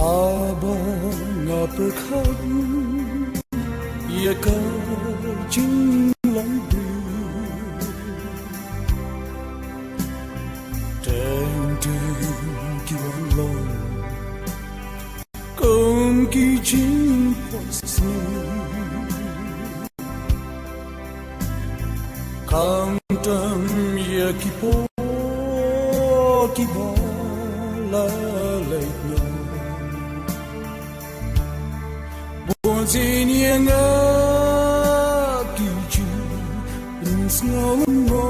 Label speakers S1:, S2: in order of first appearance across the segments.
S1: Habang uppercut, yaka chinh long blue, ten kiwan long, kong ki chinh posni, kang tam yaki po ki ba la lay no. Buồn yên ngỡ kỳ trừ đừng ngóng ngó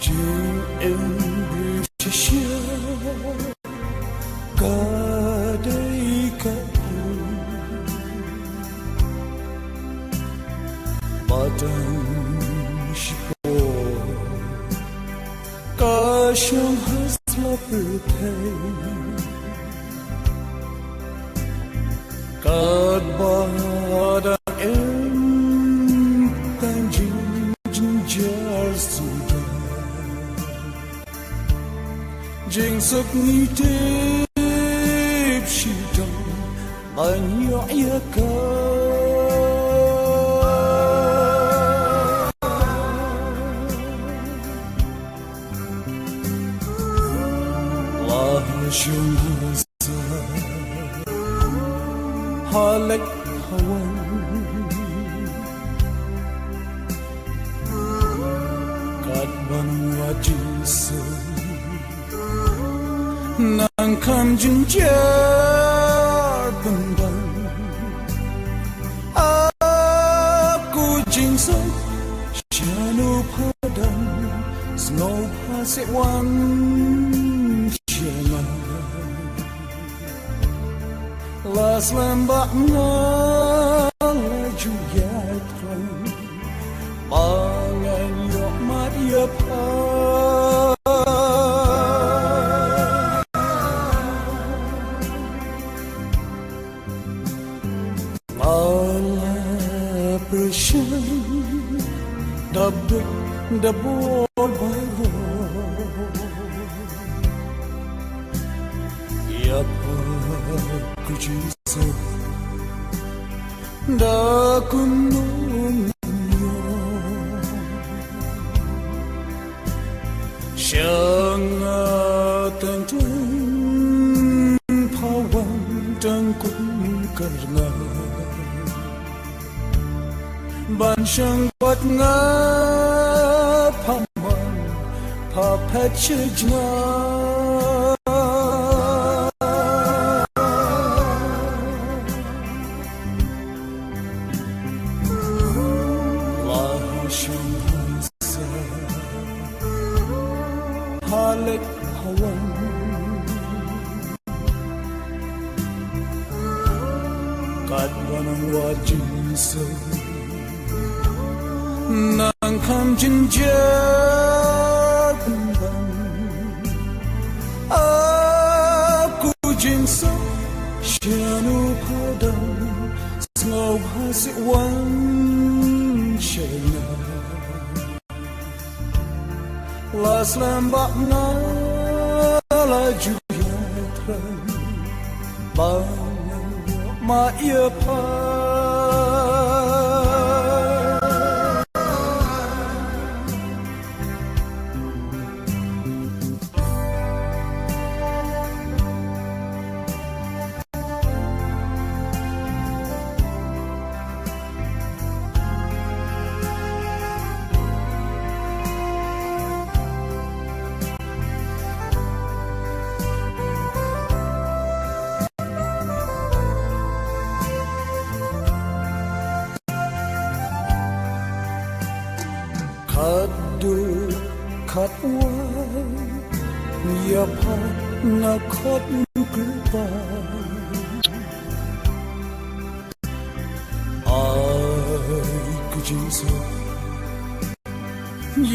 S1: trên em British cả đây cả Badan Kashang hasla pertay Kad bada em tanjin jinjar suda Jing sak ni tep shidam banyo yaka Shumasa Halek Hawan Kadban Wajisa Nangkam Jinjar Bendan Aku Jinsa Shanu Padan Snow Pasik Wan Las lembak ngalaju yatran Mangan yok mat yapa Ala bersyan Dabuk dabul baru Yapa Kujisa da kunung Shanga tentun pawan tangkung karna Ban shang wat nga paman papet chijna Halek Hawan Kadwanang wajisa Nangkam jinjar bendan Aku jinsa Shanu padan Snow hasik wan shana Las lembak ngalaju yatran Bangan ma yapa Kadu katwa Yapa nakot kripa Ay kujisa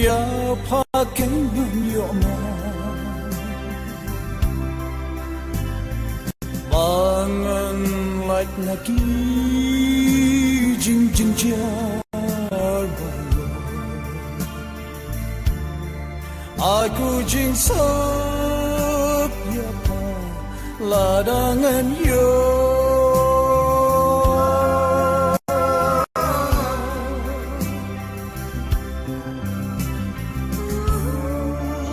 S1: Yapa kengan yoma lagi jing jar aku jing sop ya pa ladangan yo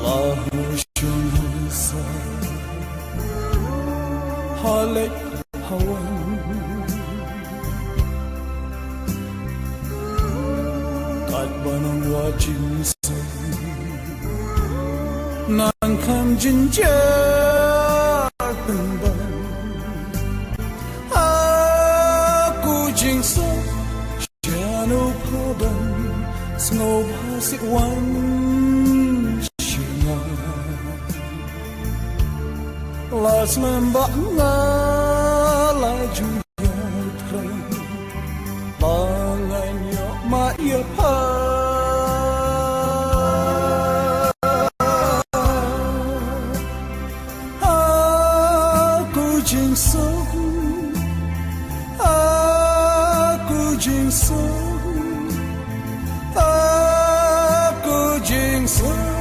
S1: lahu syumsa halik hawan kat banang wajin nang kam jinja kembang aku jingsa jano kodam snow hasik wan shina las lembak ngalaju yatran mangan yo ma ya pa aku jing so